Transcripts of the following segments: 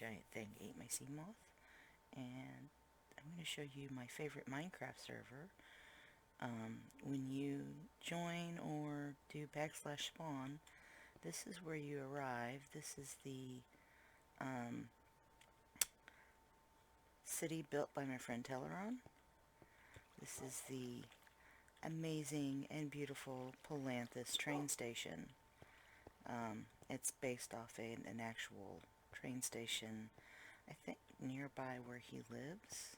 giant thing ate my sea moth. And I'm going to show you my favorite Minecraft server. When you join or do /spawn, this is where you arrive. This is the city built by my friend Teleron. This is the amazing and beautiful Palanthus train station. It's based off an actual train station, I think nearby where he lives.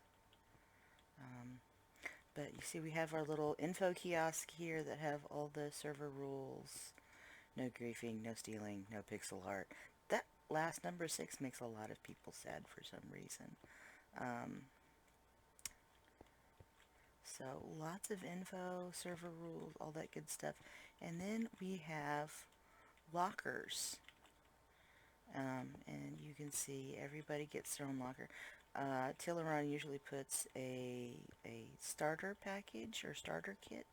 But you see we have our little info kiosk here that have all the server rules. No griefing, no stealing, no pixel art. That last number 6 makes a lot of people sad for some reason. So lots of info, server rules, all that good stuff. And then we have lockers. And you can see everybody gets their own locker. Teleron usually puts a starter package or starter kit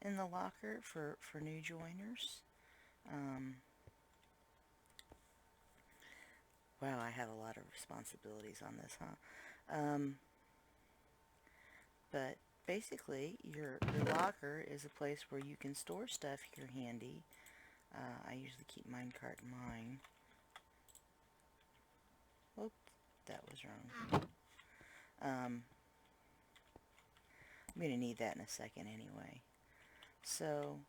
in the locker for new joiners. Wow, I have a lot of responsibilities on this, huh? But basically, your locker is a place where you can store stuff here handy. I usually keep minecart in mine. Oops, that was wrong. I'm going to need that in a second anyway. So,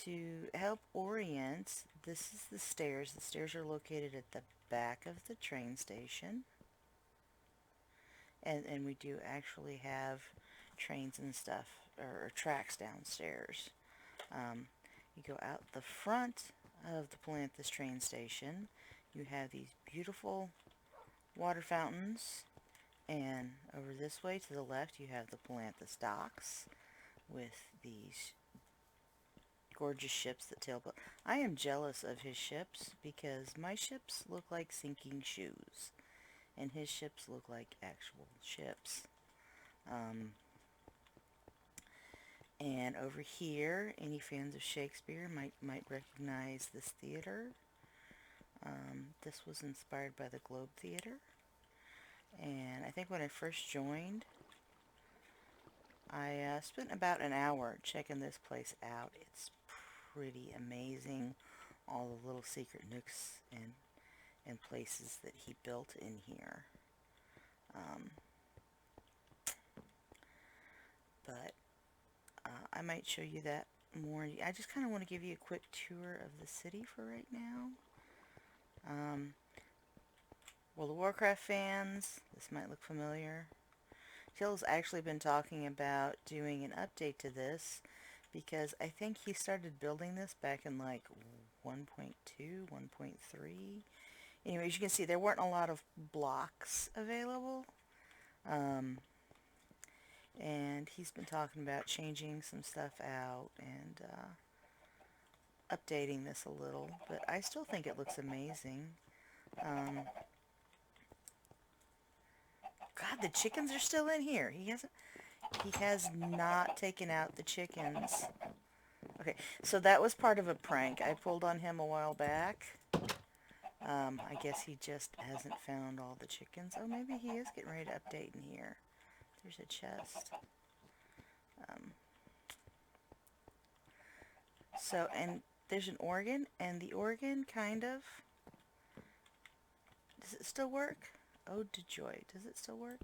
to help orient, this is the stairs. The stairs are located at the back of the train station. And we do actually have trains and stuff, or tracks downstairs. You go out the front of the Palanthus train station. You have these beautiful water fountains. And over this way to the left you have the Palanthus docks with these gorgeous ships that sailboat. I am jealous of his ships because my ships look like sinking shoes and his ships look like actual ships. And over here, any fans of Shakespeare might recognize this theater. This was inspired by the Globe Theater. And I think when I first joined, I spent about an hour checking this place out. It's pretty amazing, all the little secret nooks and places that he built in here. But I might show you that more. I just kind of want to give you a quick tour of the city for right now. World of Warcraft fans, this might look familiar. Phil's actually been talking about doing an update to this because I think he started building this back in like 1.2, 1.3. Anyways, you can see there weren't a lot of blocks available. And he's been talking about changing some stuff out and updating this a little, but I still think it looks amazing. God, the chickens are still in here. He has not taken out the chickens. Okay, so that was part of a prank I pulled on him a while back. I guess he just hasn't found all the chickens. Oh, maybe he is getting ready to update in here. There's a chest. So, and there's an organ, and the organ kind of... Does it still work? Ode to Joy. Does it still work?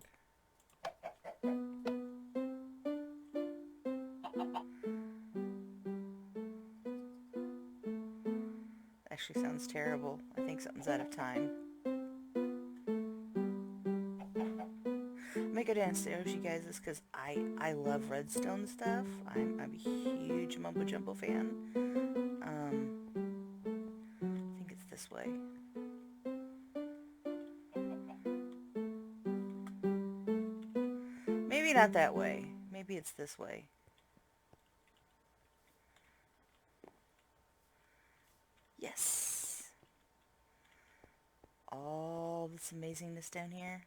Actually sounds terrible. I think something's out of time. I'm gonna go downstairs, you guys, this because I love redstone stuff. I'm a huge Mumbo Jumbo fan. I think it's this way. Maybe not that way. Maybe it's this way. Yes! All this amazingness down here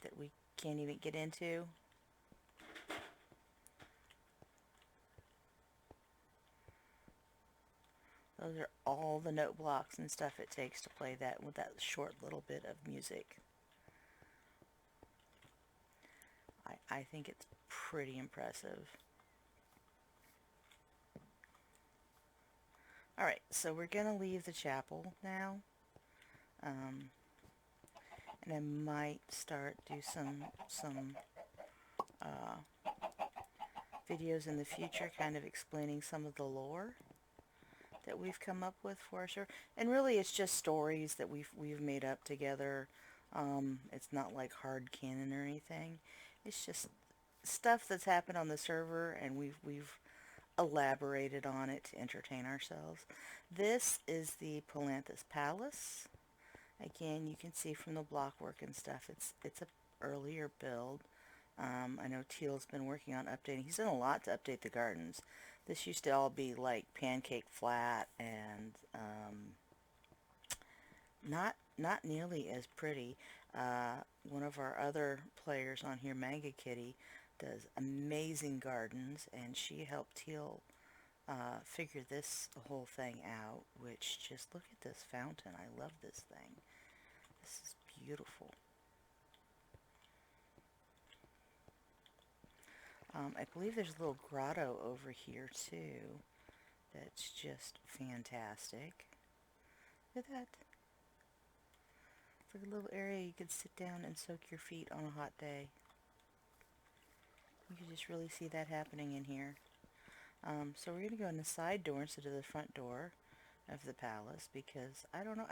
that we can't even get into. Those are all the note blocks and stuff it takes to play that with that short little bit of music. I think it's pretty impressive. Alright, so we're going to leave the chapel now. And I might start do some videos in the future kind of explaining some of the lore that we've come up with for sure. And really it's just stories that we've made up together. It's not like hard canon or anything. It's just stuff that's happened on the server, and we've elaborated on it to entertain ourselves. This is the Palanthas Palace. Again, you can see from the blockwork and stuff, it's a earlier build. I know Teal's been working on updating. He's done a lot to update the gardens. This used to all be like pancake flat and not nearly as pretty. One of our other players on here, Manga Kitty, does amazing gardens, and she helped Teal figure this whole thing out, which, just look at this fountain. I love this thing. This is beautiful. I believe there's a little grotto over here too that's just fantastic. Look at that. It's like a little area you could sit down and soak your feet on a hot day. You can just really see that happening in here. So we're going to go in the side door instead of the front door of the palace, because I don't know,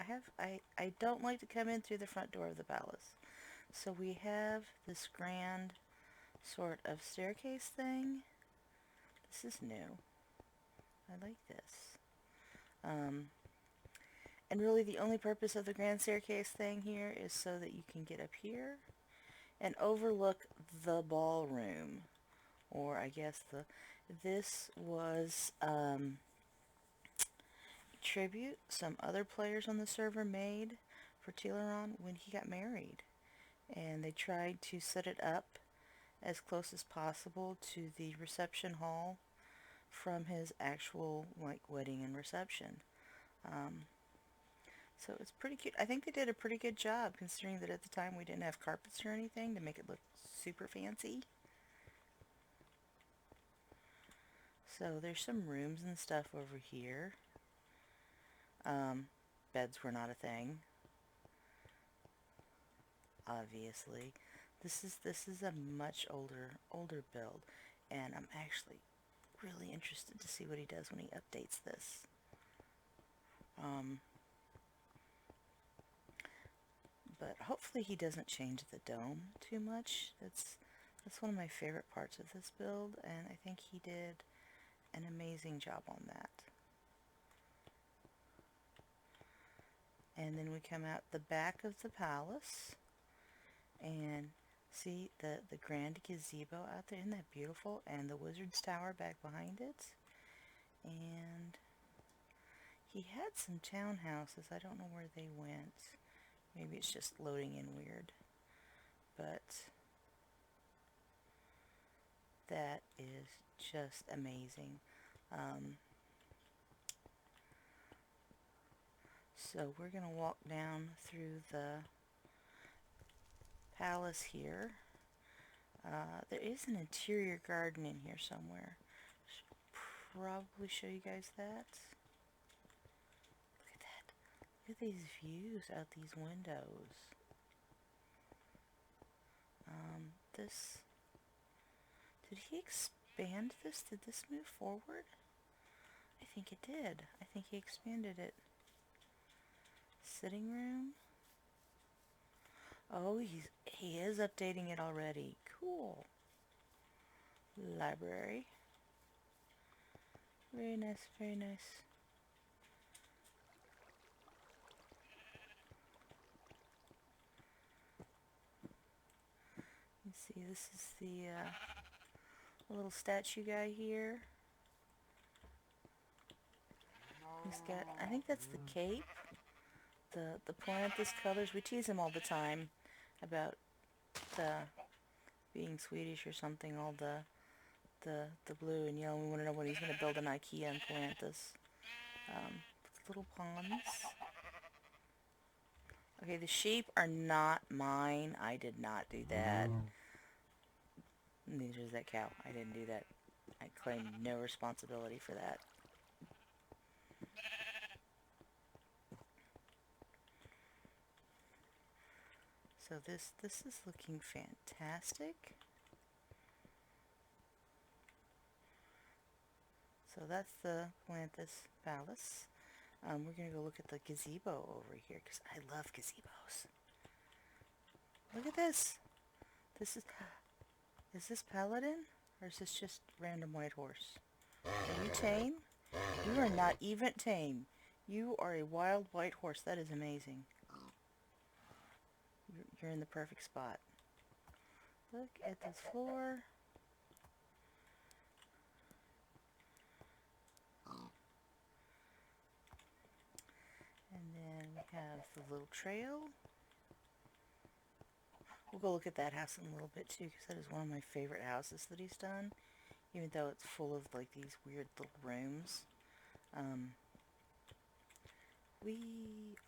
I don't like to come in through the front door of the palace. So we have this grand sort of staircase thing. This is new. I like this. And really the only purpose of the grand staircase thing here is so that you can get up here and overlook the ballroom. Or I guess this was tribute some other players on the server made for Teleron when he got married. And they tried to set it up as close as possible to the reception hall from his actual wedding and reception. So it's pretty cute. I think they did a pretty good job, considering that at the time we didn't have carpets or anything to make it look super fancy. So there's some rooms and stuff over here. Beds were not a thing, obviously. This is a much older build, and I'm actually really interested to see what he does when he updates this. But hopefully he doesn't change the dome too much. That's one of my favorite parts of this build, and I think he did an amazing job on that. And then we come out the back of the palace and see the grand gazebo out there. Isn't that beautiful? And the wizard's tower back behind it. And he had some townhouses. I don't know where they went. Maybe it's just loading in weird. But that is just amazing. So we're going to walk down through the palace here. There is an interior garden in here somewhere. Should probably show you guys that. Look at that. Look at these views out these windows. Did he expand this? Did this move forward? I think it did. I think he expanded it. Sitting room. Oh, he is updating it already. Cool. Library. Very nice, very nice. You see, this is the little statue guy here. He's got, I think that's the cape. The Palanthas colors. We tease him all the time about being Swedish or something. All the blue and yellow. We want to know when he's going to build an IKEA in Palanthas. little ponds. Okay, the sheep are not mine. I did not do that. Neither is that cow. I didn't do that. I claim no responsibility for that. So this is looking fantastic. So that's the Atlantis Palace. We're going to go look at the gazebo over here because I love gazebos. Look at this. Is this paladin or is this just random white horse? Are you tame? You are not even tame. You are a wild white horse. That is amazing. You're in the perfect spot. Look at this floor. And then we have the little trail. We'll go look at that house in a little bit too, because that is one of my favorite houses that he's done. Even though it's full of like these weird little rooms. I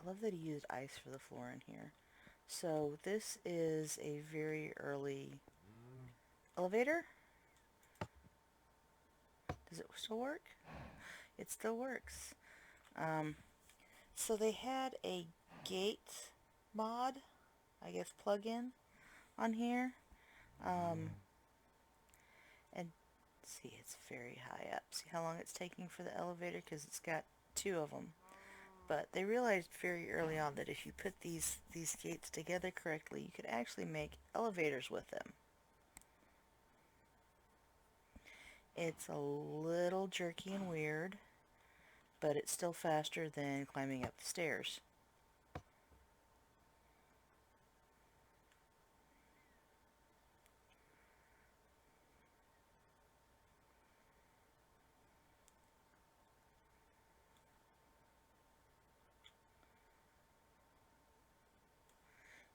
love that he used ice for the floor in here. So this is a very early elevator. Does it still work? It still works. So they had a gate mod, I guess plug-in on here. And see, it's very high up. See how long it's taking for the elevator? Because it's got two of them. But they realized very early on that if you put these gates together correctly, you could actually make elevators with them. It's a little jerky and weird, but it's still faster than climbing up the stairs.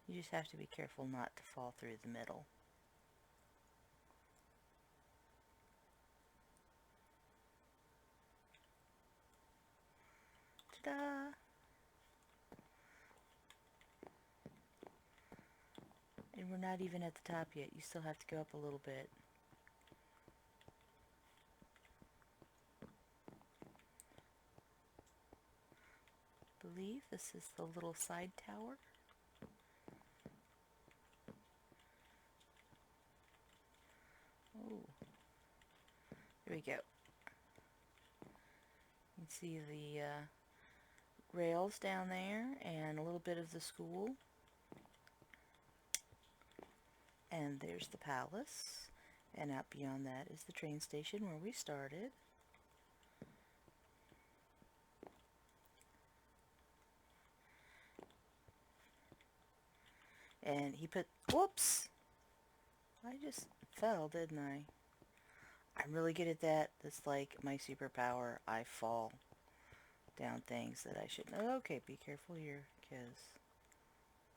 You just have to be careful not to fall through the middle. Ta-da! And we're not even at the top yet. You still have to go up a little bit. I believe this is the little side tower. Oh, there we go. You can see the rails down there and a little bit of the school. And there's the palace. And out beyond that is the train station where we started. And he put, whoops! I just fell, didn't I? I'm really good at that. That's like my superpower. I fall down things that I shouldn't. Okay, be careful here, because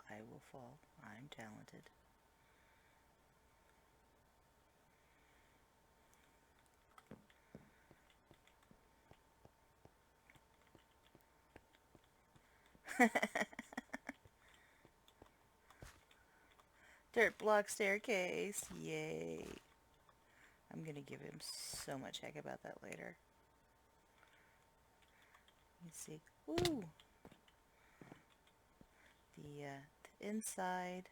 I will fall. I'm talented. Dirt block staircase. Yay. I'm going to give him so much heck about that later. Let's see. Ooh. The inside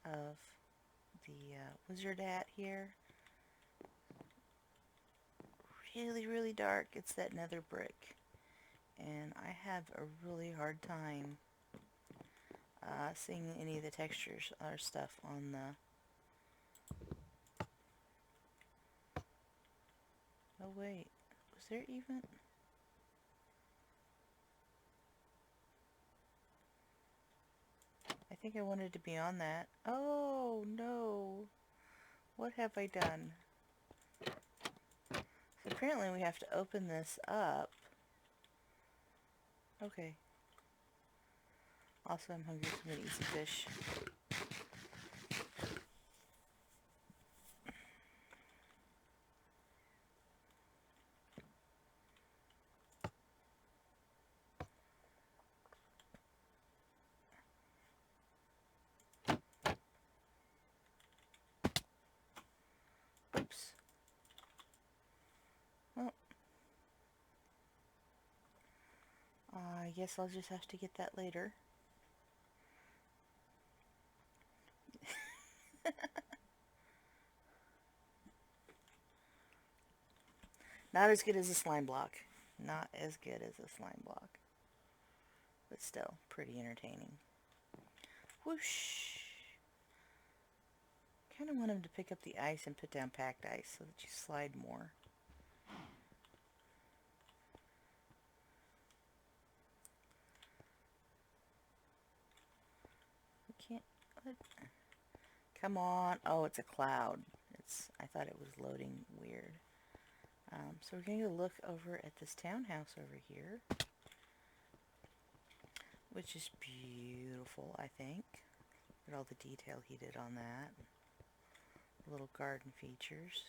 of the wizard hat here. Really, really dark. It's that nether brick. And I have a really hard time seeing any of the textures or stuff on the... Oh wait, was there even... I think I wanted to be on that. Oh no, what have I done? So apparently we have to open this up. Okay. Also, I'm hungry, so I'm gonna eat some fish. guess I'll just have to get that later. Not as good as a slime block. Not as good as a slime block. But still, pretty entertaining. Whoosh! Kind of want him to pick up the ice and put down packed ice so that you slide more. We can't... What? Come on. Oh, it's a cloud. I thought it was loading weird. So we're going to look over at this townhouse over here, which is beautiful, I think. Look at all the detail he did on that. Little garden features.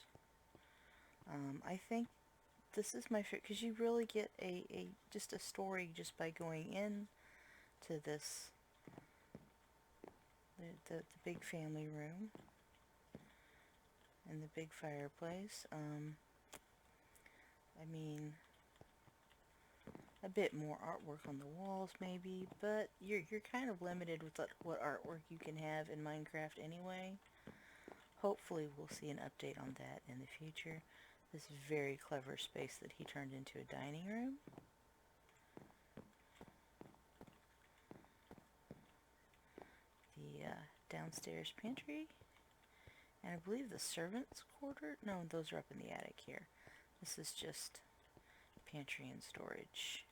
I think this is my favorite because you really get just a story just by going in to this the big family room and the big fireplace. I mean, a bit more artwork on the walls maybe, but you're kind of limited with what artwork you can have in Minecraft anyway. Hopefully we'll see an update on that in the future. This very clever space that he turned into a dining room. The downstairs pantry. And I believe the servants' quarter? No, those are up in the attic here. This is just pantry and storage.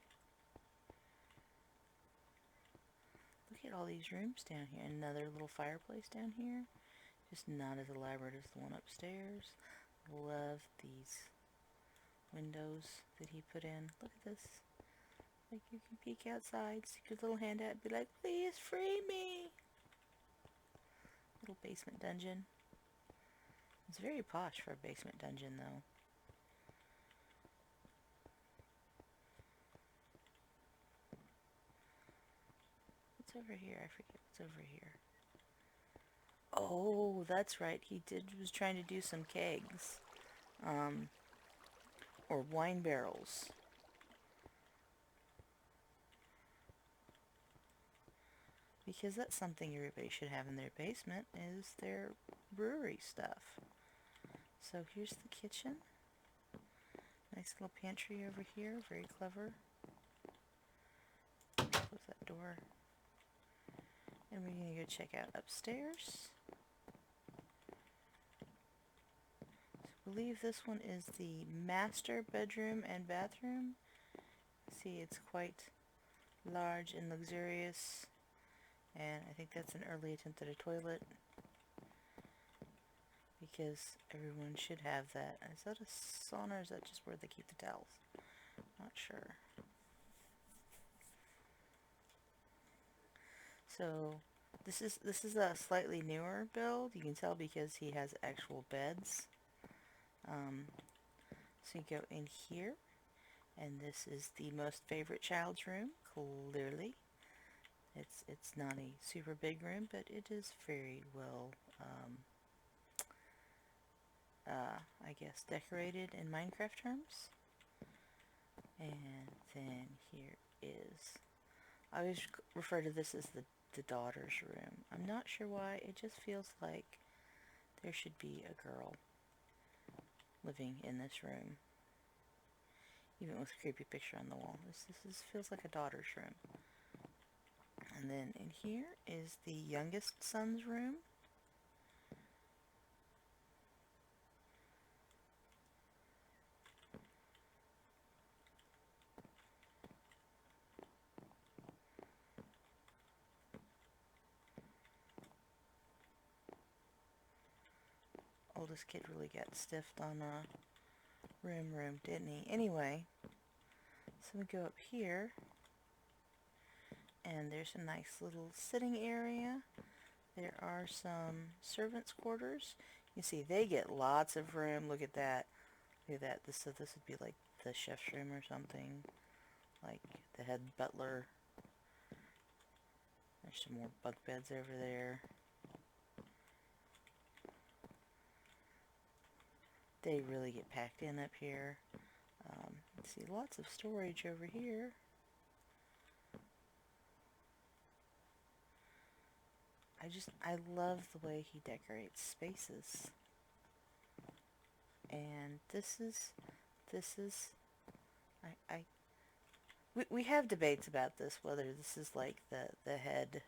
Look at all these rooms down here. Another little fireplace down here. Just not as elaborate as the one upstairs. Love these windows that he put in. Look at this. Like you can peek outside, stick your little hand out and be like, please free me. Little basement dungeon. It's very posh for a basement dungeon though. What's over here? I forget what's over here. Oh, that's right. He was trying to do some kegs. Or wine barrels. Because that's something everybody should have in their basement, is their brewery stuff. So here's the kitchen. Nice little pantry over here, very clever. Close that door. And we're going to go check out upstairs. I believe this one is the master bedroom and bathroom. See, it's quite large and luxurious. And I think that's an early attempt at a toilet, because everyone should have that. Is that a sauna or is that just where they keep the towels? Not sure. So this is a slightly newer build. You can tell because he has actual beds. So you go in here, and this is the most favorite child's room, clearly. It's not a super big room, but it is very well, I guess, decorated in Minecraft terms. And then here is, I always refer to this as the daughter's room. I'm not sure why, it just feels like there should be a girl living in this room. Even with a creepy picture on the wall. This feels like a daughter's room. And then in here is the youngest son's room. Oldest kid really got stiffed on room, didn't he? Anyway, so we go up here, and there's a nice little sitting area. There are some servants' quarters. You see, they get lots of room. Look at that. Look at that. This would be like the chef's room or something. Like the head butler. There's some more bunk beds over there. They really get packed in up here. Let's see, lots of storage over here. I love the way he decorates spaces. And this is, we have debates about this, whether this is like the head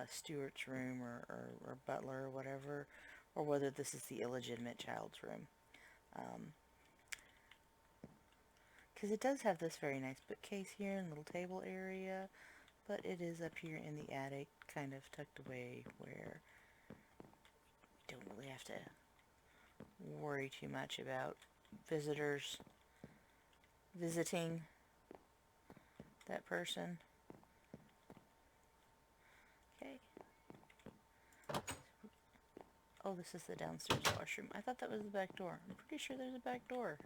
steward's room or butler or whatever, or whether this is the illegitimate child's room. Because it does have this very nice bookcase here and little table area, but it is up here in the attic, kind of tucked away where you don't really have to worry too much about visitors visiting that person. Okay. Oh, this is the downstairs washroom. I thought that was the back door. I'm pretty sure there's a back door.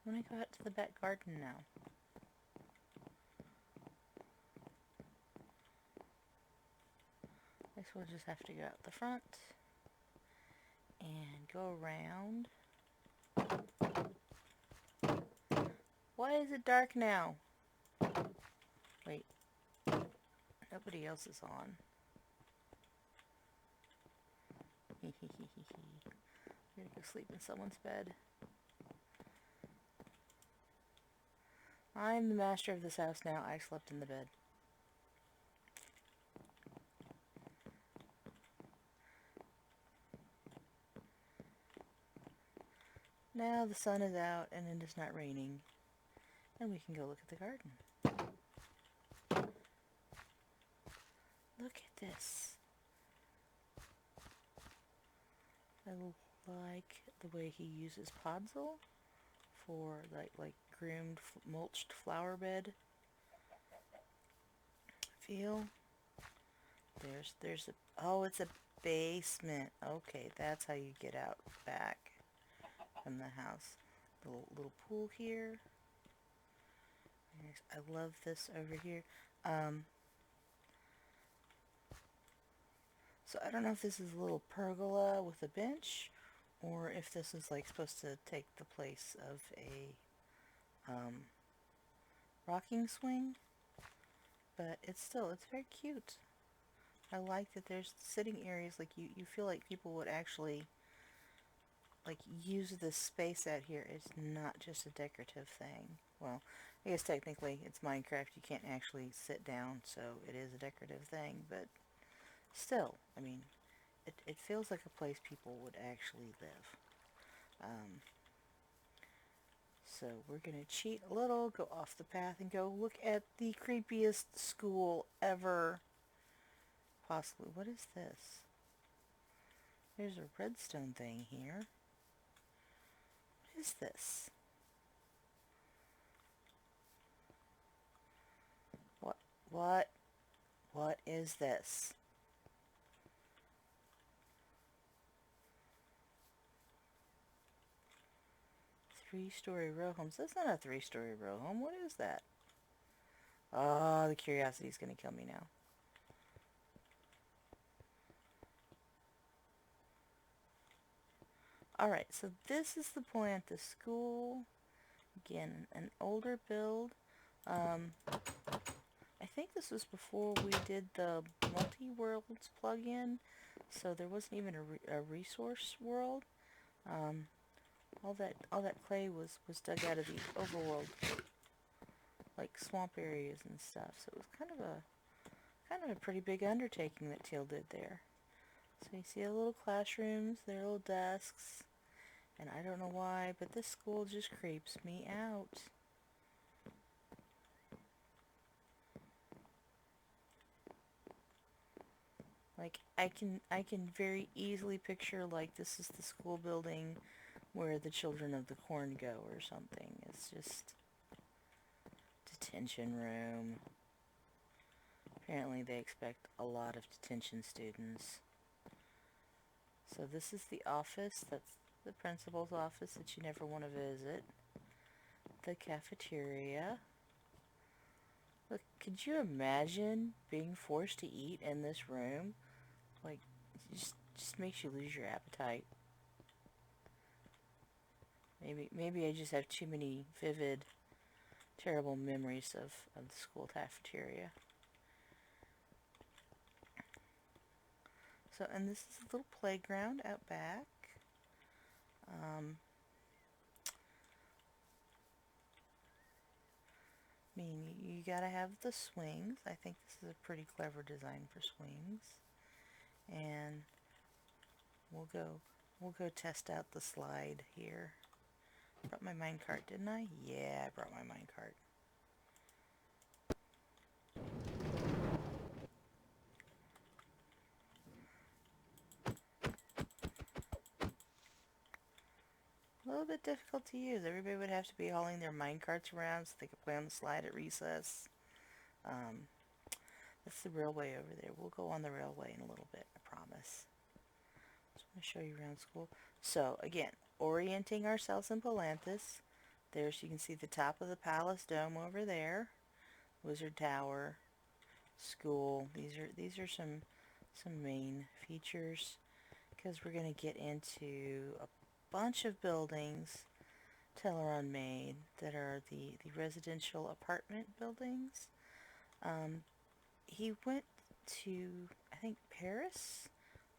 I'm gonna go out to the back garden now. I guess we'll just have to go out the front and go around. Why is it dark now? Wait. Nobody else is on. I'm gonna go sleep in someone's bed. I'm the master of this house now. I slept in the bed. Now the sun is out and it is not raining. And we can go look at the garden. Look at this. I like the way he uses podzol for like groomed mulched flower bed feel. There's a, oh, it's a basement. Okay, that's how you get out back from the house. Little pool here. I love this over here. So I don't know if this is a little pergola with a bench, or if this is like supposed to take the place of a rocking swing, but it's very cute. I like that there's sitting areas, like you feel like people would actually like use this space out here. It's not just a decorative thing. Well, I guess technically it's Minecraft, you can't actually sit down, so it is a decorative thing, but still, I mean, it feels like a place people would actually live. So we're going to cheat a little, go off the path, and go look at the creepiest school ever. Possibly. What is this? There's a redstone thing here. What is this? What is this? Three-story row homes. That's not a three-story row home. What is that? Oh, the curiosity is going to kill me now. Alright, so this is the plan at the school. Again, an older build. I think this was before we did the multi-worlds plugin, so there wasn't even a resource world. All that clay was dug out of the overworld, like swamp areas and stuff. So it was kind of a pretty big undertaking that Teal did there. So you see the little classrooms, their little desks, and I don't know why, but this school just creeps me out. Like, I can very easily picture, like, this is the school building where the children of the corn go or something. It's just detention room. Apparently they expect a lot of detention students. So this is the office. That's the principal's office that you never want to visit. The cafeteria. Look, could you imagine being forced to eat in this room? Like, it just makes you lose your appetite. Maybe I just have too many vivid, terrible memories of the school cafeteria. So, and this is a little playground out back. I mean, you gotta have the swings. I think this is a pretty clever design for swings. And we'll go test out the slide here. Brought my minecart, didn't I? Yeah, I brought my minecart. A little bit difficult to use. Everybody would have to be hauling their minecarts around so they could play on the slide at recess. That's the railway over there. We'll go on the railway in a little bit, I promise. Just want to show you around school. So, again, orienting ourselves in Palanthas. There's, you can see the top of the palace dome over there. Wizard Tower, school. These are some main features, because we're going to get into a bunch of buildings Teleron made that are the residential apartment buildings. He went to, I think, Paris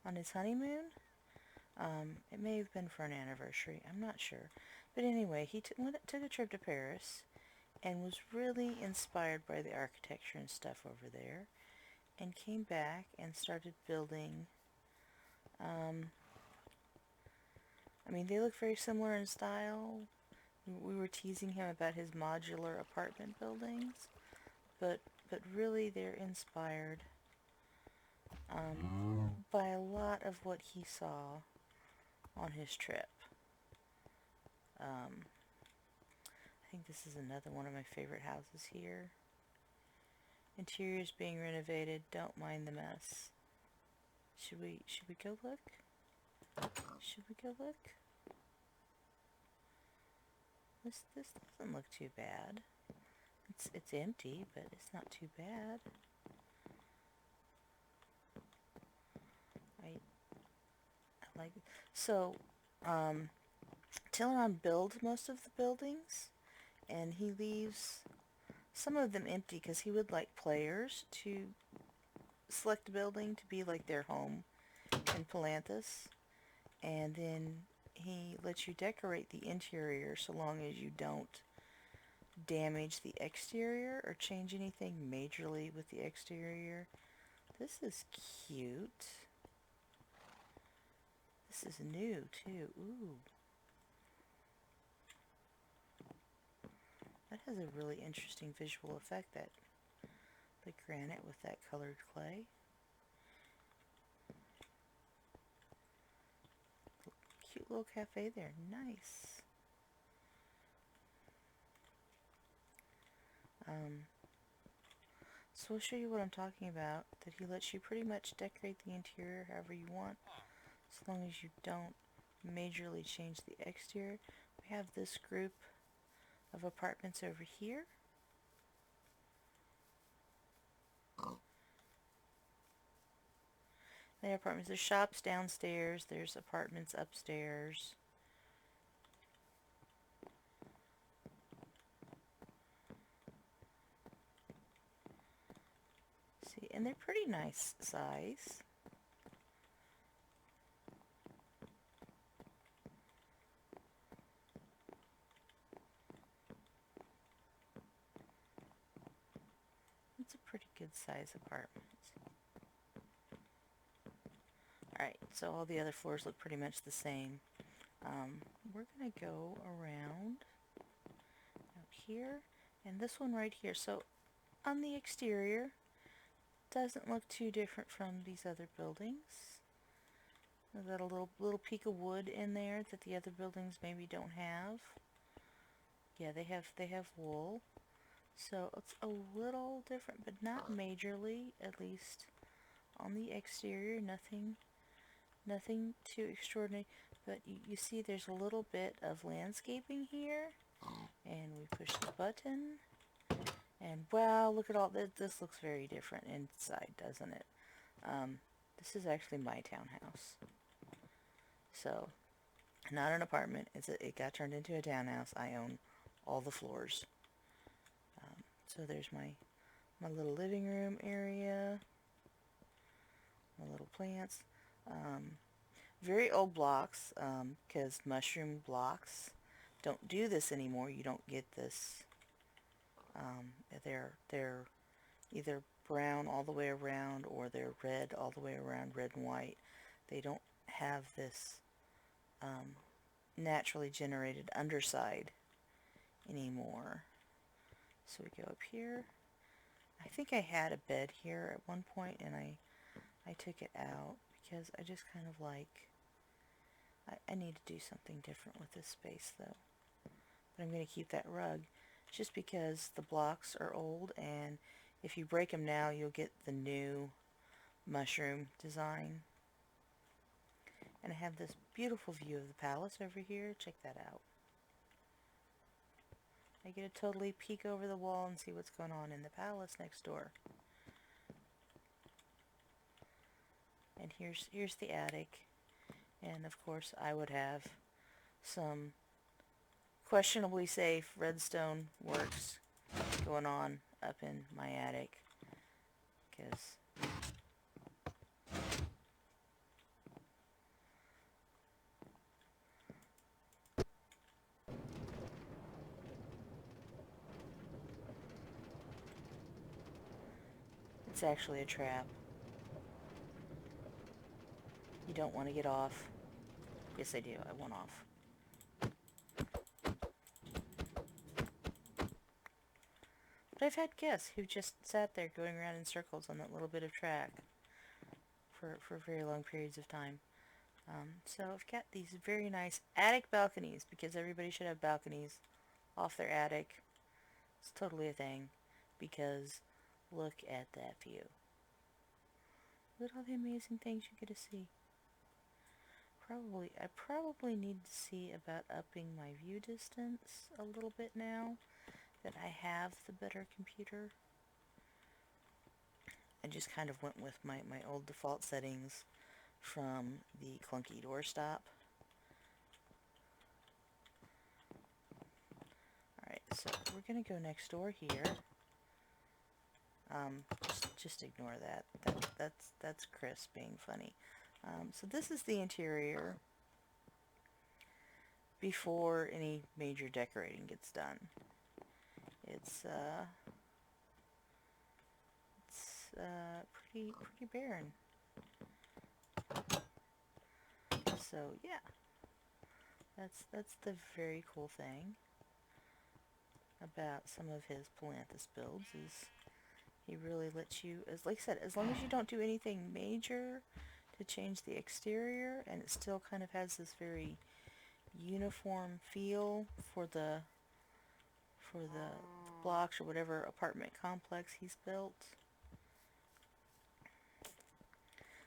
on his honeymoon. It may have been for an anniversary, I'm not sure. But anyway, he took a trip to Paris and was really inspired by the architecture and stuff over there, and came back and started building. I mean, they look very similar in style. We were teasing him about his modular apartment buildings, but really they're inspired by a lot of what he saw on his trip. I think this is another one of my favorite houses here. Interior's being renovated. Don't mind the mess. Should we go look? Should we go look? This doesn't look too bad. It's empty, but it's not too bad. I like it. So, Teleron builds most of the buildings, and he leaves some of them empty because he would like players to select a building to be like their home in Palanthas, and then he lets you decorate the interior so long as you don't damage the exterior or change anything majorly with the exterior. This is cute. This is new too. Ooh. That has a really interesting visual effect, that the granite with that colored clay. Cute little cafe there. Nice. So I'll show you what I'm talking about, that he lets you pretty much decorate the interior however you want, as long as you don't majorly change the exterior. We have this group of apartments over here. There are apartments. There's shops downstairs. There's apartments upstairs. See, and they're pretty nice size. It's a pretty good size apartment. Alright, so all the other floors look pretty much the same. We're going to go around out here, and this one right here. So on the exterior, doesn't look too different from these other buildings. We've got a little peak of wood in there that the other buildings maybe don't have. Yeah, they have wool. So it's a little different, but not majorly, at least on the exterior. Nothing too extraordinary, but you see there's a little bit of landscaping here, and we push the button, and wow, look at all this. This looks very different inside, doesn't it? This is actually my townhouse. So, not an apartment. It got turned into a townhouse. I own all the floors. So there's my little living room area, my little plants. Very old blocks, because mushroom blocks don't do this anymore. You don't get this. They're either brown all the way around or they're red all the way around, red and white. They don't have this naturally generated underside anymore. So we go up here. I think I had a bed here at one point and I took it out because I just kind of like, I need to do something different with this space though. But I'm going to keep that rug just because the blocks are old, and if you break them now you'll get the new mushroom design. And I have this beautiful view of the palace over here. Check that out. I get to totally peek over the wall and see what's going on in the palace next door. And here's the attic. And of course I would have some questionably safe redstone works going on up in my attic, because it's actually a trap. You don't want to get off. Yes, I do. I went off. But I've had guests who just sat there going around in circles on that little bit of track for very long periods of time. So I've got these very nice attic balconies, because everybody should have balconies off their attic. It's totally a thing, because look at that view. Look at all the amazing things you get to see. I probably need to see about upping my view distance a little bit now that I have the better computer. I just kind of went with my old default settings from the clunky doorstop. Alright, so we're going to go next door here. Just ignore that. That's Chris being funny. So this is the interior before any major decorating gets done. It's pretty barren. So yeah, that's the very cool thing about some of his Palanthus builds, is he really lets you, as like I said, as long as you don't do anything major to change the exterior, and it still kind of has this very uniform feel for the blocks or whatever apartment complex he's built.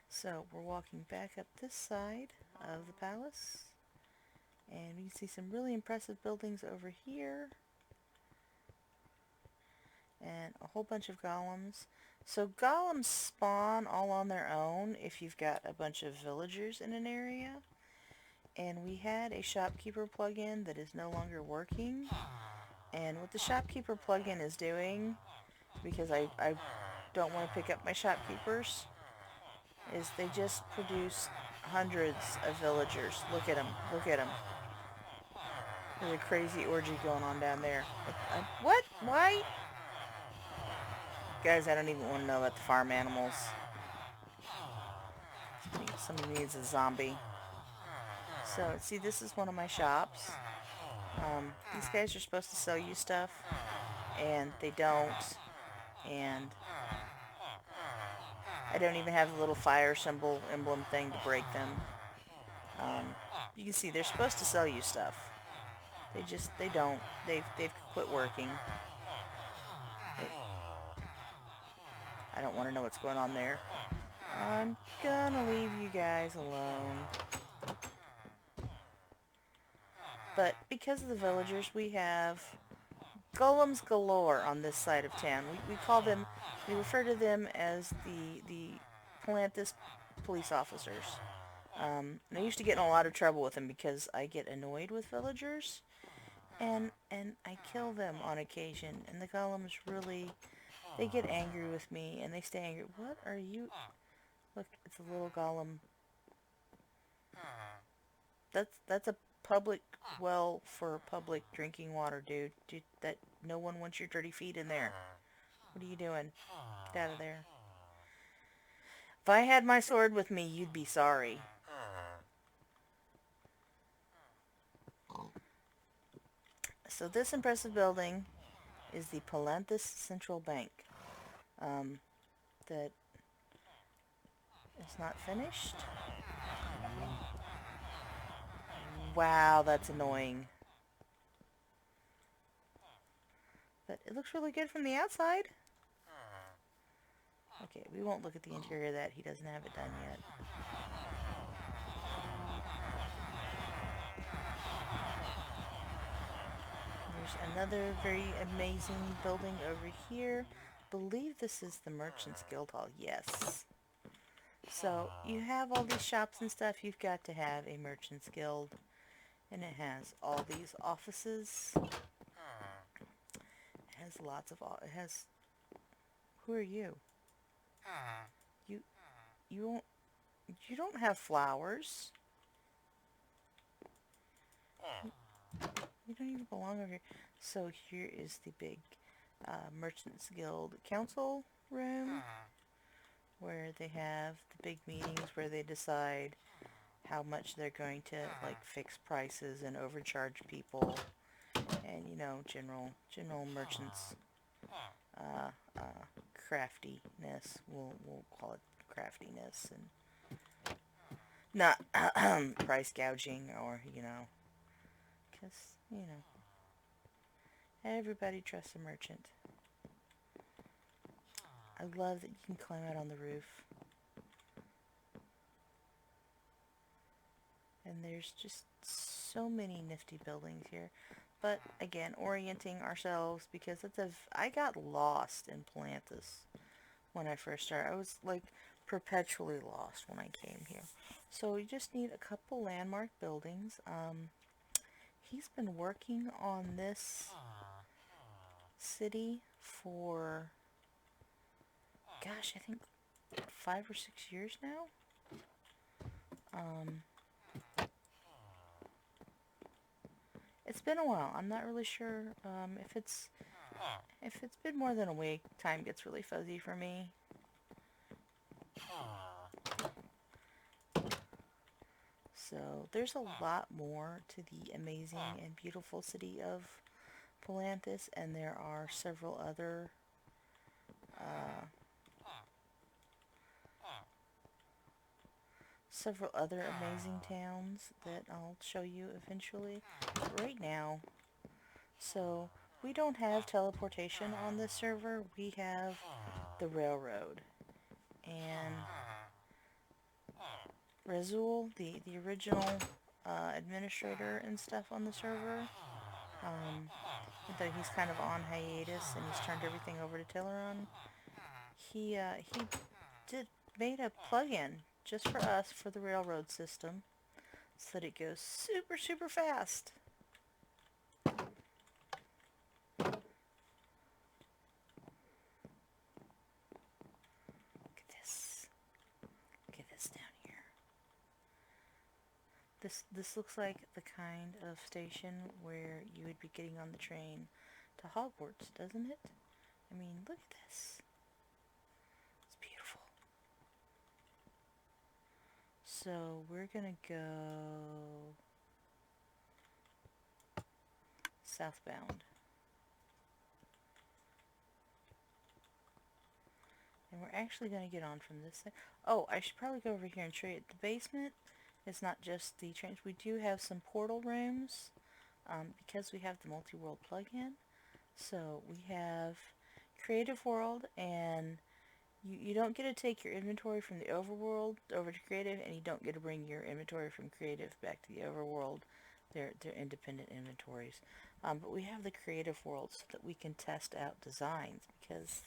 So we're walking back up this side of the palace, and we can see some really impressive buildings over here, and a whole bunch of golems. So golems spawn all on their own if you've got a bunch of villagers in an area. And we had a shopkeeper plugin that is no longer working. And what the shopkeeper plugin is doing, because I don't want to pick up my shopkeepers, is they just produce hundreds of villagers. Look at them. Look at them. There's a crazy orgy going on down there. What? Why? Guys, I don't even want to know about the farm animals. Somebody needs a zombie. So, see, this is one of my shops. These guys are supposed to sell you stuff, and they don't. And I don't even have the little fire symbol emblem thing to break them. You can see they're supposed to sell you stuff. They don't. They've quit working. I don't want to know what's going on there. I'm gonna leave you guys alone. But because of the villagers, we have golems galore on this side of town. We call them, we refer to them as the Palanthus police officers. And I used to get in a lot of trouble with them because I get annoyed with villagers, and I kill them on occasion, and the golems really, they get angry with me, and they stay angry. What are you? Look, it's a little golem That's a public well for public drinking water, dude. That no one wants your dirty feet in there. What are you doing? Get out of there. If I had my sword with me, you'd be sorry. So this impressive building is the Palanthas Central Bank. That is not finished. Wow, that's annoying. But it looks really good from the outside. Okay, we won't look at the interior of that. He doesn't have it done yet. There's another very amazing building over here. I believe this is the Merchants Guild Hall. Yes. So you have all these shops and stuff. You've got to have a Merchants Guild. And it has all these offices. It has lots of... It has... Who are you? You... You don't... You don't have flowers. You don't even belong over here. So here is the big Merchants Guild Council room, where they have the big meetings where they decide how much they're going to like fix prices and overcharge people, and you know, general merchants craftiness. We'll call it craftiness, and not price gouging, or you know, because you know, everybody trusts a merchant. I love that you can climb out on the roof. And there's just so many nifty buildings here. But again, orienting ourselves, because I got lost in Palanthas when I first started. I was like perpetually lost when I came here. So we just need a couple landmark buildings. He's been working on this city for, gosh, I think 5 or 6 years now. It's been a while. I'm not really sure if it's been more than a week. Time gets really fuzzy for me. So there's a lot more to the amazing and beautiful city of Palanthas, and there are several other amazing towns that I'll show you eventually. But right now, so we don't have teleportation on this server. We have the railroad. And Razul, the original administrator and stuff on the server, though he's kind of on hiatus and he's turned everything over to Teleron, he made a plug-in just for us for the railroad system so that it goes super, super fast. Look at this. Look at this down here. This looks like the kind of station where you would be getting on the train to Hogwarts, doesn't it? I mean, look at this. It's beautiful. So we're gonna go southbound. And we're actually going to get on from this side. Oh, I should probably go over here and show you. The basement is not just the trains. We do have some portal rooms because we have the multi-world plug-in. So we have Creative World, and you don't get to take your inventory from the overworld over to Creative, and you don't get to bring your inventory from Creative back to the overworld. They're independent inventories. But we have the Creative World so that we can test out designs, because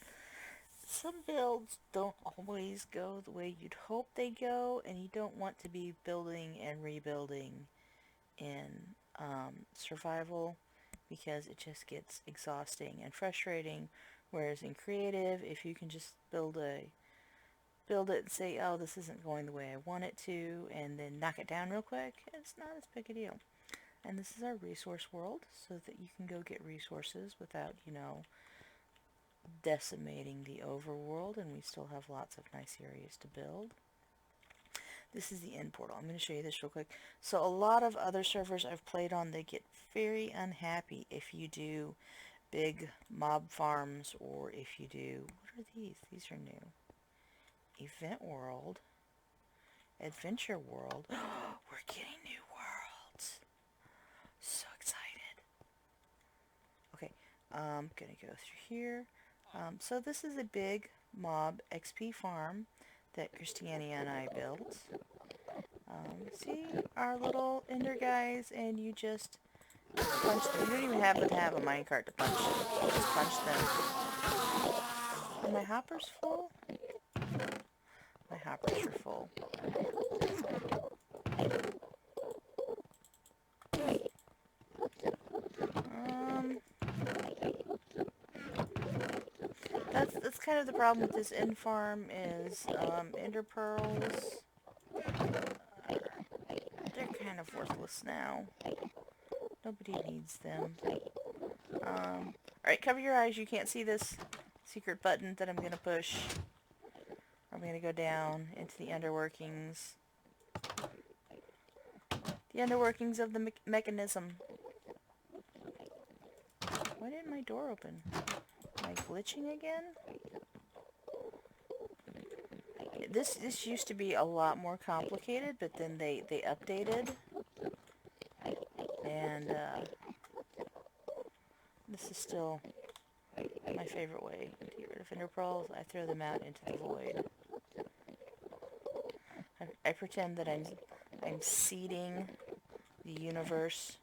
some builds don't always go the way you'd hope they go, and you don't want to be building and rebuilding in survival, because it just gets exhausting and frustrating. Whereas in creative, if you can just build a build it and say, oh, this isn't going the way I want it to, and then knock it down real quick, it's not as big a deal. And this is our resource world, so that you can go get resources without, decimating the overworld, and we still have lots of nice areas to build. This is the end portal. I'm going to show you this real quick. So a lot of other servers I've played on, they get very unhappy if you do big mob farms, or if you do, what are these? These are new. Event world, adventure world. We're getting new worlds. So excited. Okay, I'm going to go through here. So this is a big mob XP farm that Christiane and I built. See our little ender guys, and you just punch them. You don't even have to have a minecart to punch them. You just punch them. Are my hoppers full? My hoppers are full. That's kind of the problem with this end farm is ender pearls. They're kind of worthless now. Nobody needs them. Alright, cover your eyes. You can't see this secret button that I'm going to push. I'm going to go down into the underworkings. The underworkings of the mechanism. Why didn't my door open? Am I glitching again? This used to be a lot more complicated, but then they updated. And this is still my favorite way to get rid of ender pearls. I throw them out into the void. I pretend that I'm seeding the universe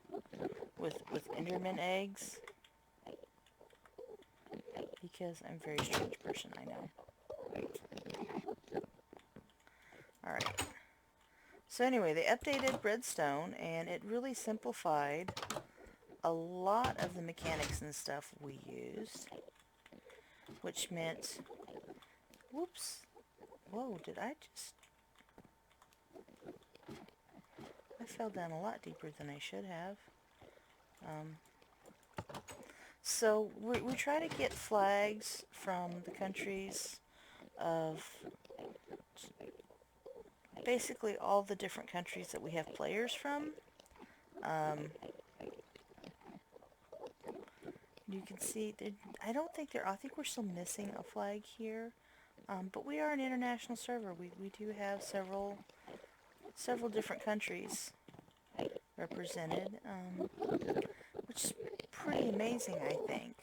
with Enderman eggs, because I'm a very strange person, I know. Alright. So anyway, they updated Redstone, and it really simplified a lot of the mechanics and stuff we used, which meant, whoops, whoa, did I just, I fell down a lot deeper than I should have. So we try to get flags from the countries of basically all the different countries that we have players from. You can see, I don't think I think we're still missing a flag here, but we are an international server. We do have several different countries represented, which is pretty amazing, I think.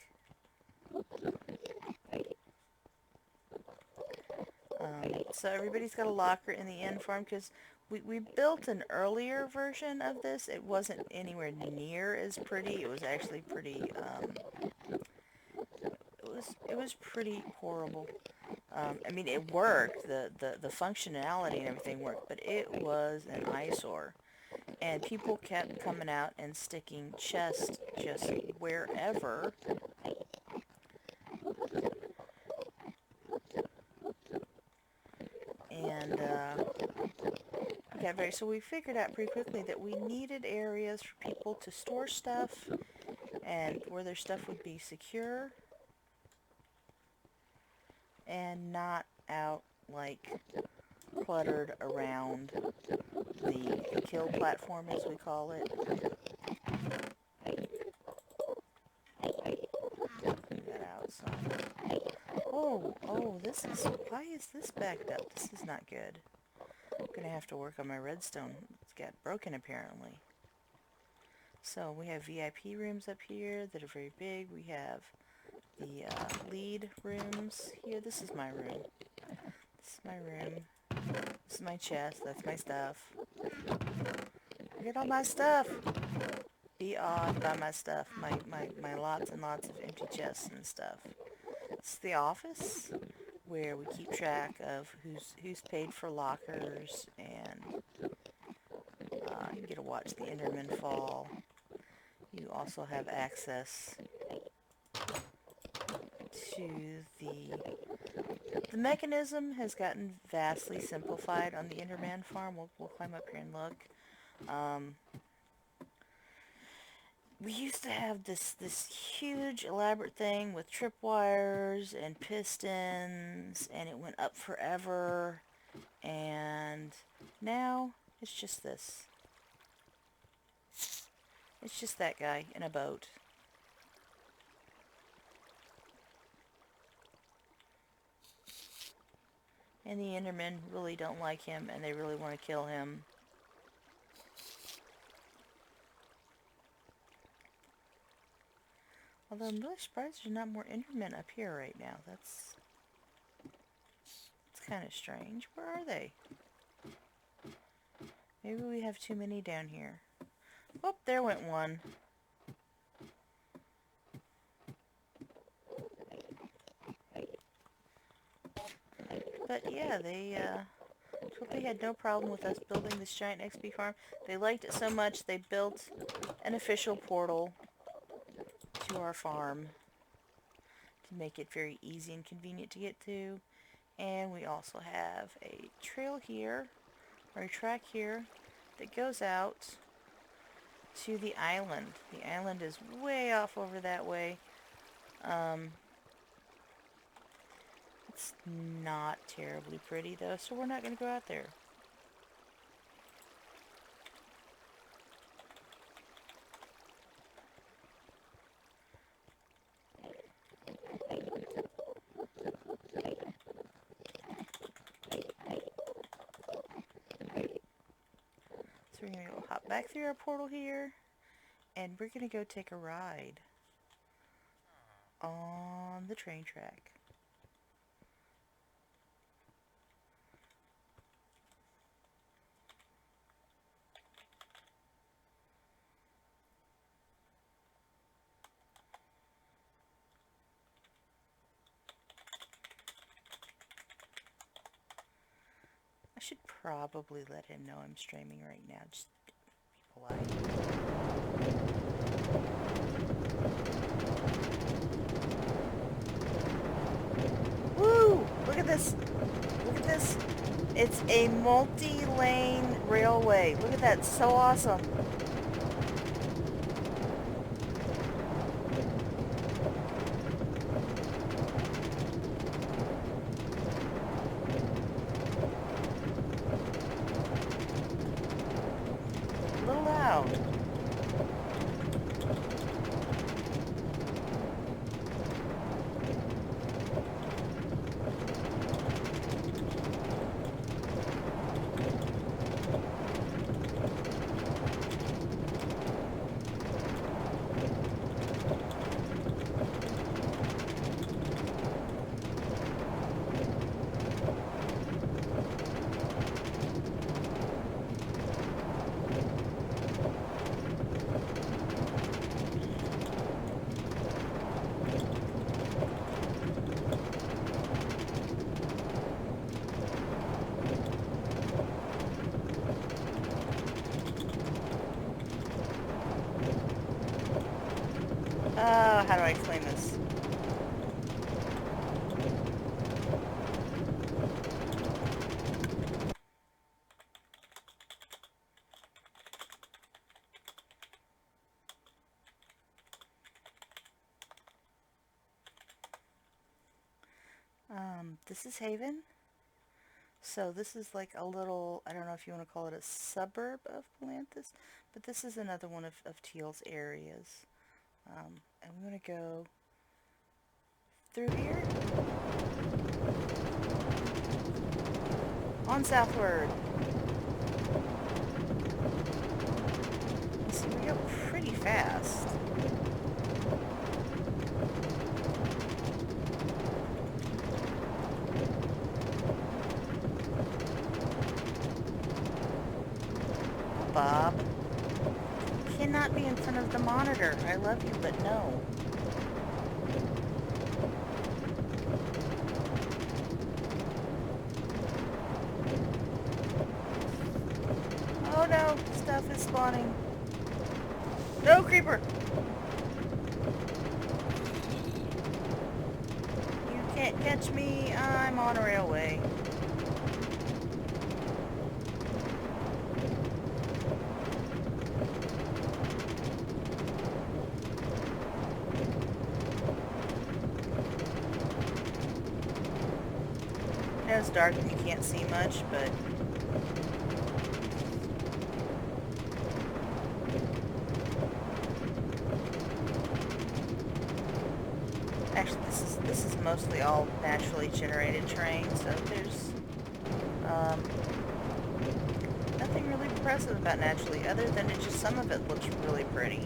So everybody's got a locker in the end farm, because we built an earlier version of this. It wasn't anywhere near as pretty. It was actually pretty, it was pretty horrible. I mean, it worked, the functionality and everything worked, but it was an eyesore. And people kept coming out and sticking chests just wherever. And, so we figured out pretty quickly that we needed areas for people to store stuff, and where their stuff would be secure, and not out, like, cluttered around the kill platform, as we call it. Move that out some. Oh, this is, why is this backed up? This is not good. I'm gonna have to work on my redstone. It's got broken, apparently. So we have VIP rooms up here that are very big. We have the lead rooms here. This is my room. This is my room. This is my chest. That's my stuff. Look at all my stuff. Be awed by my stuff. My lots and lots of empty chests and stuff. It's the office, where we keep track of who's paid for lockers, and you get to watch the Enderman fall. You also have access to the mechanism has gotten vastly simplified on the Enderman farm. We'll climb up here and look. We used to have this huge elaborate thing with tripwires and pistons, and it went up forever, and now it's just this. It's just that guy in a boat. And the Endermen really don't like him, and they really want to kill him. Although I'm really surprised there's not more Endermen up here right now. It's kind of strange. Where are they? Maybe we have too many down here. Oh, there went one. But yeah, they totally had no problem with us building this giant XP farm. They liked it so much they built an official portal to our farm to make it very easy and convenient to get to. And we also have a trail here, or a track here, that goes out to the island. The island is way off over that way. It's not terribly pretty though, so we're not going to go out there. So we're going to go hop back through our portal here, and we're going to go take a ride on the train track. I should probably let him know I'm streaming right now, just be polite. Woo! Look at this! Look at this! It's a multi-lane railway. Look at that, it's so awesome. A little loud. How do I explain this? This is Haven. So this is like a little, I don't know if you want to call it a suburb of Palanthas, but this is another one of Teal's areas. And we want to go through here on southward. You see, we go pretty fast. Bob. Cannot be in front of the monitor. I love you, but no. Oh no, stuff is spawning. No, creeper! Catch me, I'm on a railway. I know it's dark and you can't see much, but actually this is mostly all naturally generated terrain, so there's nothing really impressive about naturally, other than it just some of it looks really pretty.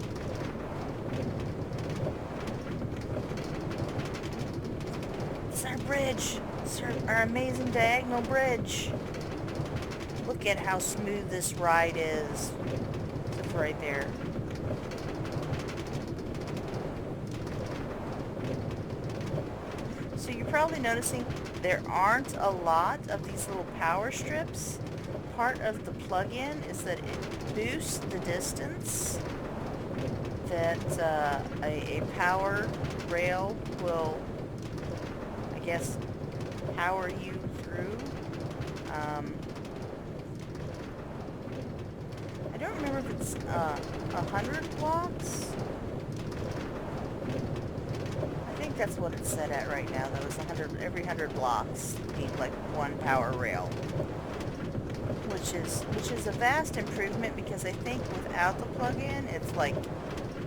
It's our bridge. It's our amazing diagonal bridge. Look at how smooth this ride is. It's right there. So you're probably noticing there aren't a lot of these little power strips. Part of the plug-in is that it boosts the distance that a power rail will, I guess, power you through. I don't remember if it's 100 blocks. I think that's what it's set at right now, though. It's 100, every 100 blocks you need like one power rail, which is a vast improvement, because I think without the plug-in it's like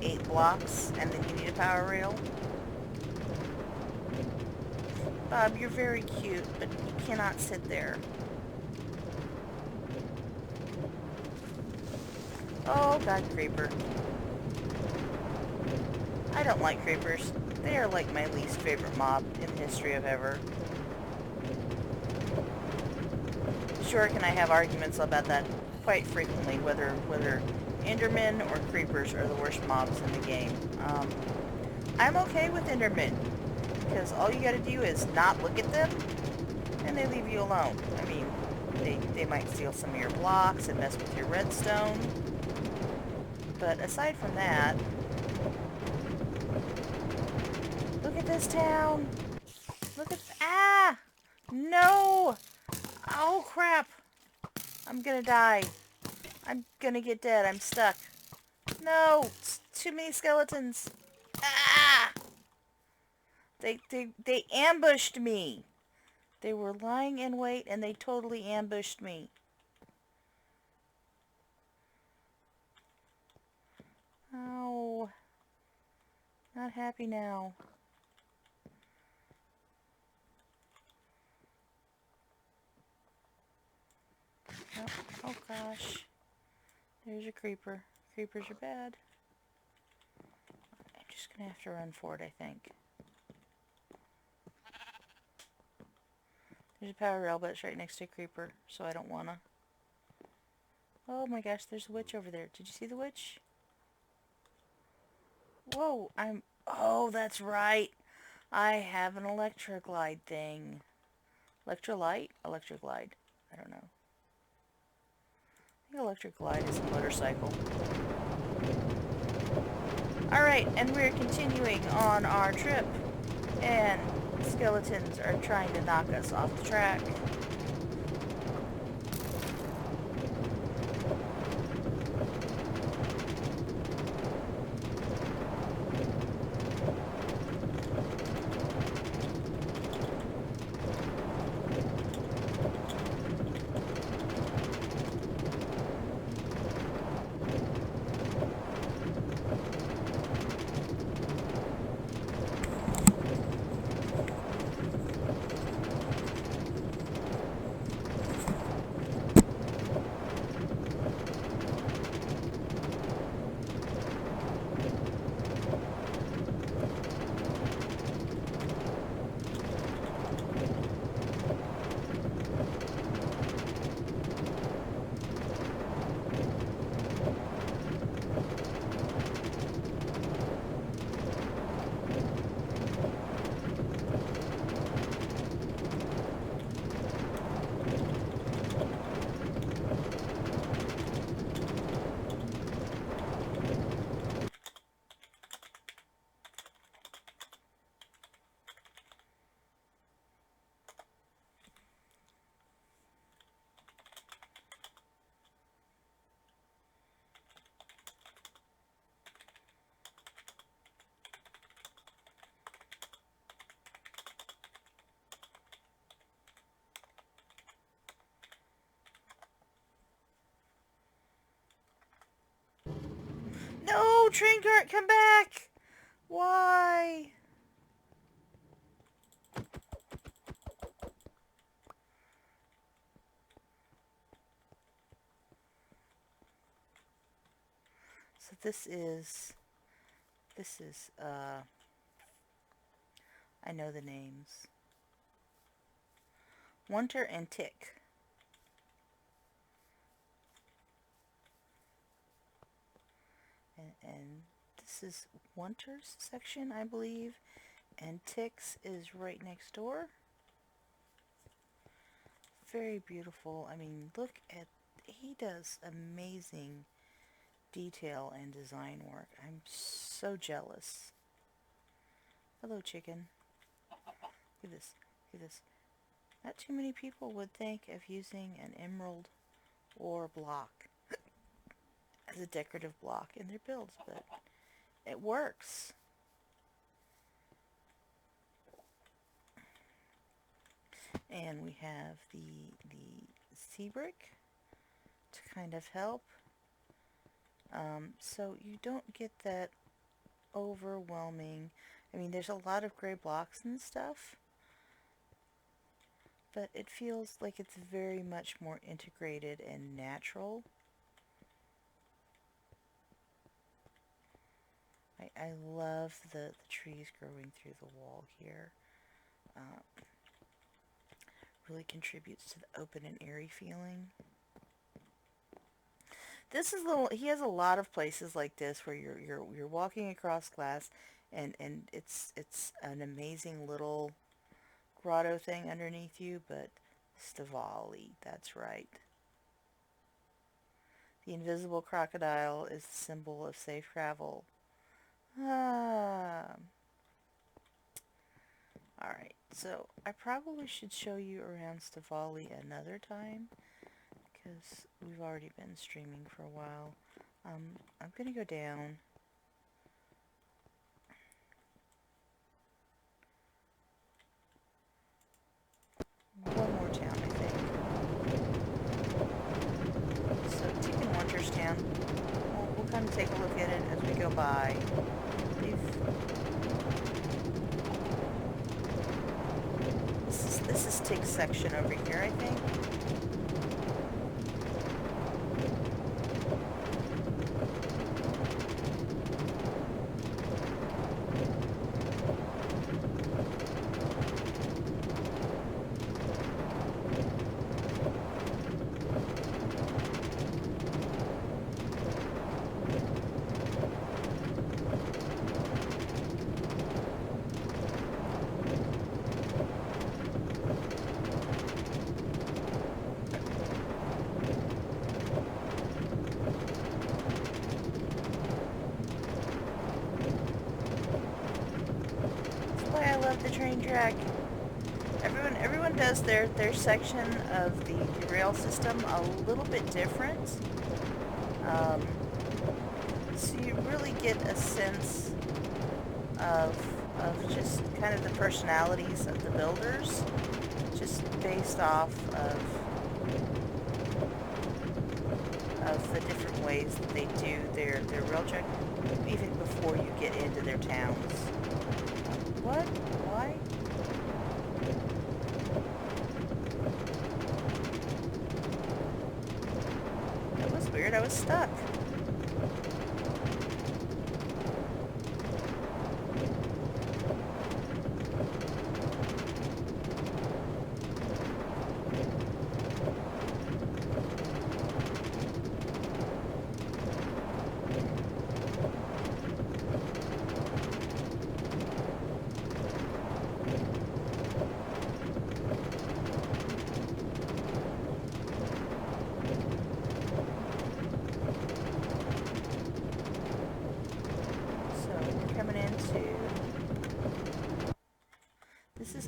8 blocks and then you need a power rail. Bob, you're very cute, but you cannot sit there. Oh god, creeper. I don't like creepers. They are like my least favorite mob in the history of ever. Shork and I have arguments about that quite frequently, whether Endermen or creepers are the worst mobs in the game. I'm okay with Endermen, because all you gotta do is not look at them, and they leave you alone. I mean, they might steal some of your blocks and mess with your redstone, but aside from that, look at this town! Look at... Ah! No! Oh, crap! I'm gonna die. I'm gonna get dead. I'm stuck. No! It's too many skeletons. Ah! They ambushed me. They were lying in wait and they totally ambushed me. Oh. Not happy now. Oh, oh gosh. There's a creeper. Creepers are bad. I'm just gonna have to run for it, I think. There's a power rail, but it's right next to a creeper, so I don't wanna. Oh my gosh, there's a witch over there. Did you see the witch? Whoa, oh, that's right. I have an electroglide thing. Electrolyte? Electroglide. I don't know. I think electroglide is a motorcycle. Alright, and we're continuing on our trip. And skeletons are trying to knock us off the track. No! Train cart, come back! Why? So this is, I know the names. Wunter and Tick. And this is Wunter's section, I believe, and Tick's is right next door. Very beautiful. I mean, look at, he does amazing detail and design work. I'm so jealous. Hello, chicken. Look at this. Look at this. Not too many people would think of using an emerald ore block as a decorative block in their builds, but it works. And we have the sea brick to kind of help. So you don't get that overwhelming. I mean, there's a lot of gray blocks and stuff, but it feels like it's very much more integrated and natural. I love the trees growing through the wall here. Really contributes to the open and airy feeling. This is he has a lot of places like this where you're walking across glass, and it's an amazing little grotto thing underneath you, but Stavali, that's right. The invisible crocodile is the symbol of safe travel. Ah. Alright, so I probably should show you around Stavali another time, because we've already been streaming for a while. I'm going to go down. One more town, I think. So, Tick Winters Town. We'll kind of take a look at it as we go by. This is Tick's section over here, I think. I love the train track. Everyone does their section of the rail system a little bit different. So you really get a sense of just kind of the personalities of the builders, just based off of the different ways that they do their rail track, even before you get into their towns. What? Why? That was weird. I was stuck.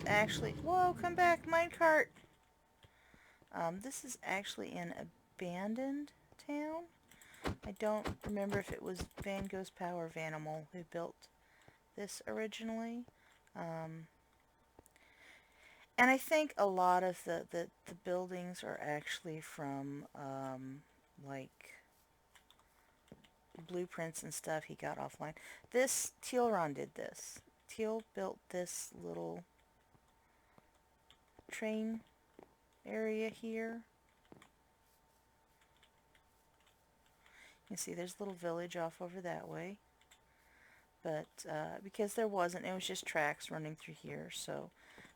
Actually, whoa, come back, minecart. This is actually an abandoned town. I don't remember if it was Van Gogh's Power of Animal who built this originally. And I think a lot of the buildings are actually from, like, blueprints and stuff he got offline. This, Teal'Ron did this. Teal built this little train area here. You can see there's a little village off over that way. But because there wasn't, it was just tracks running through here. So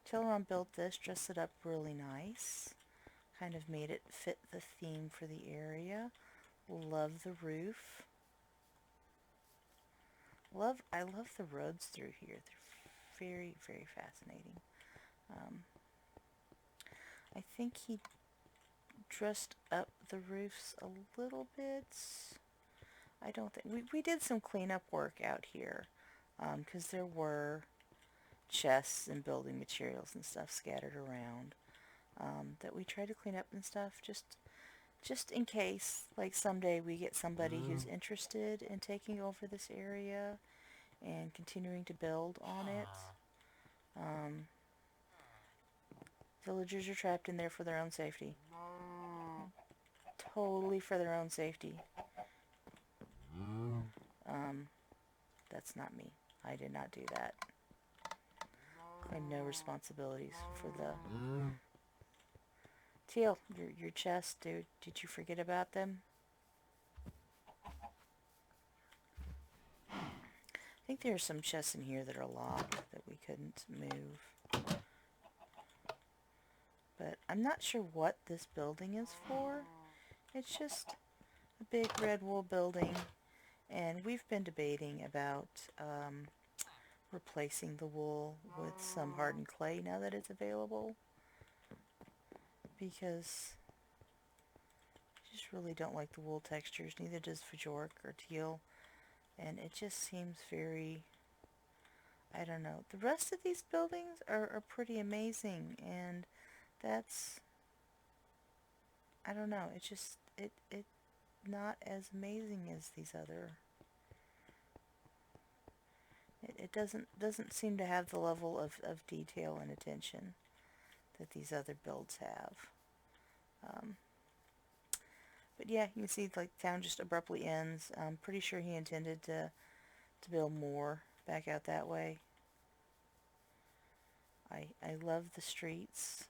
Teal'Ron built this, dressed it up really nice. Kind of made it fit the theme for the area. Love the roof. I love the roads through here. They're very, very fascinating. I think he dressed up the roofs a little bit. I don't think... We did some cleanup work out here. Because there were chests and building materials and stuff scattered around. That we tried to clean up and stuff. Just in case, like someday we get somebody who's interested in taking over this area and continuing to build on it. Villagers are trapped in there for their own safety. Totally for their own safety. That's not me. I did not do that. Claim no responsibilities for the... Teal, your chest, dude. Did you forget about them? I think there are some chests in here that are locked that we couldn't move. But I'm not sure what this building is for. It's just a big red wool building. And we've been debating about replacing the wool with some hardened clay now that it's available. Because I just really don't like the wool textures. Neither does Fjork or Teal. And it just seems very... I don't know. The rest of these buildings are pretty amazing. And that's... I don't know. It's just... It not as amazing as these other... It doesn't seem to have the level of detail and attention that these other builds have. But yeah, you can see like town just abruptly ends. I'm pretty sure he intended to build more back out that way. I love the streets.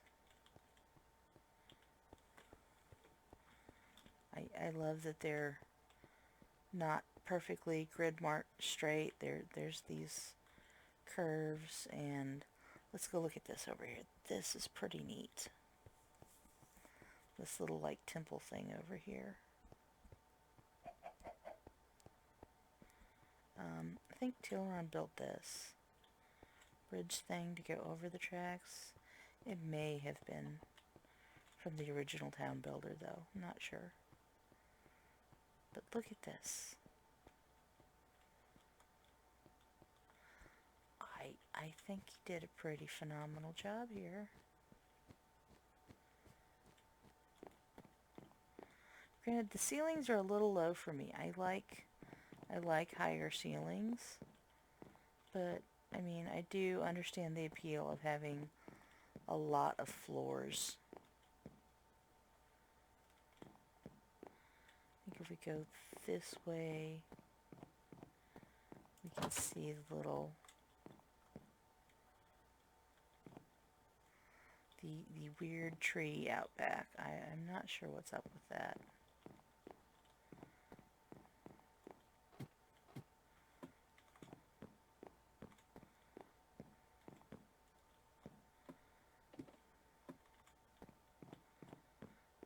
I love that they're not perfectly grid marked straight. There's these curves, and let's go look at this over here. This is pretty neat. This little like temple thing over here. I think Teal'Ron built this bridge thing to go over the tracks. It may have been from the original town builder though, I'm not sure. But look at this. I think he did a pretty phenomenal job here. Granted, the ceilings are a little low for me. I like higher ceilings, but I mean, I do understand the appeal of having a lot of floors. I think if we go this way, we can see the little... The weird tree out back. I'm not sure what's up with that.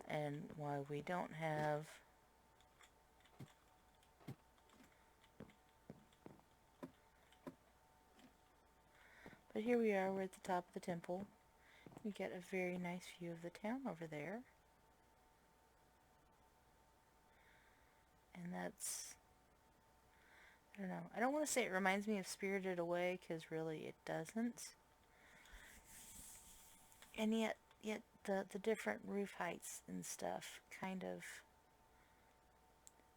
And why we don't have... But here we are, we're at the top of the temple. We get a very nice view of the town over there. And that's... I don't know. I don't want to say it reminds me of Spirited Away, because really it doesn't. And yet the different roof heights and stuff kind of...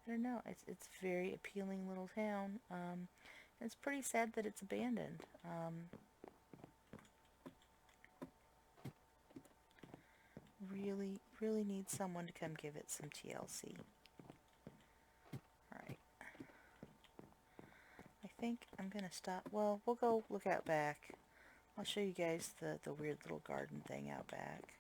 I don't know. It's a very appealing little town. It's pretty sad that it's abandoned. Really need someone to come give it some TLC. Alright. think I'm going to stop. Well, we'll go look out back. I'll show you guys the weird little garden thing out back.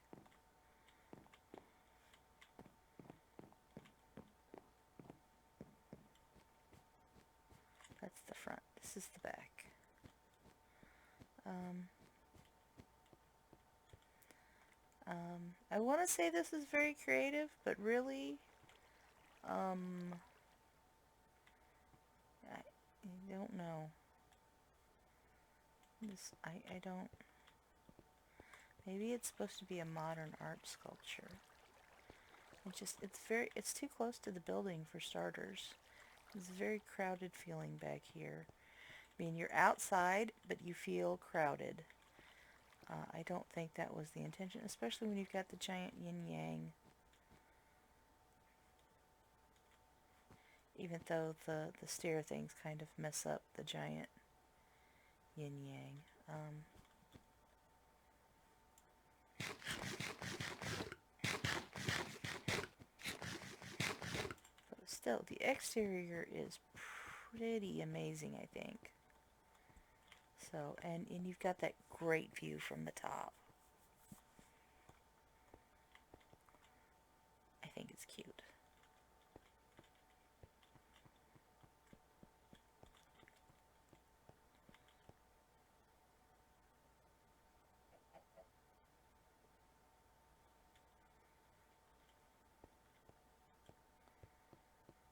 That's the front. This is the back. I want to say this is very creative, but really, I don't know. I don't. Maybe it's supposed to be a modern art sculpture. It's too close to the building for starters. It's a very crowded feeling back here. I mean, you're outside, but you feel crowded. I don't think that was the intention, especially when you've got the giant yin-yang. Even though the stair things kind of mess up the giant yin-yang. But still, the exterior is pretty amazing, I think. So, and you've got that great view from the top. I think it's cute.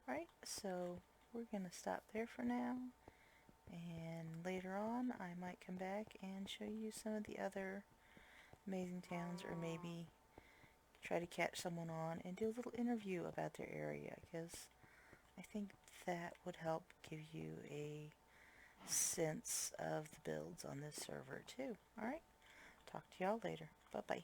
Alright, so we're going to stop there for now. And later on, I might come back and show you some of the other amazing towns, or maybe try to catch someone on and do a little interview about their area, because I think that would help give you a sense of the builds on this server too. Alright, talk to y'all later. Bye-bye.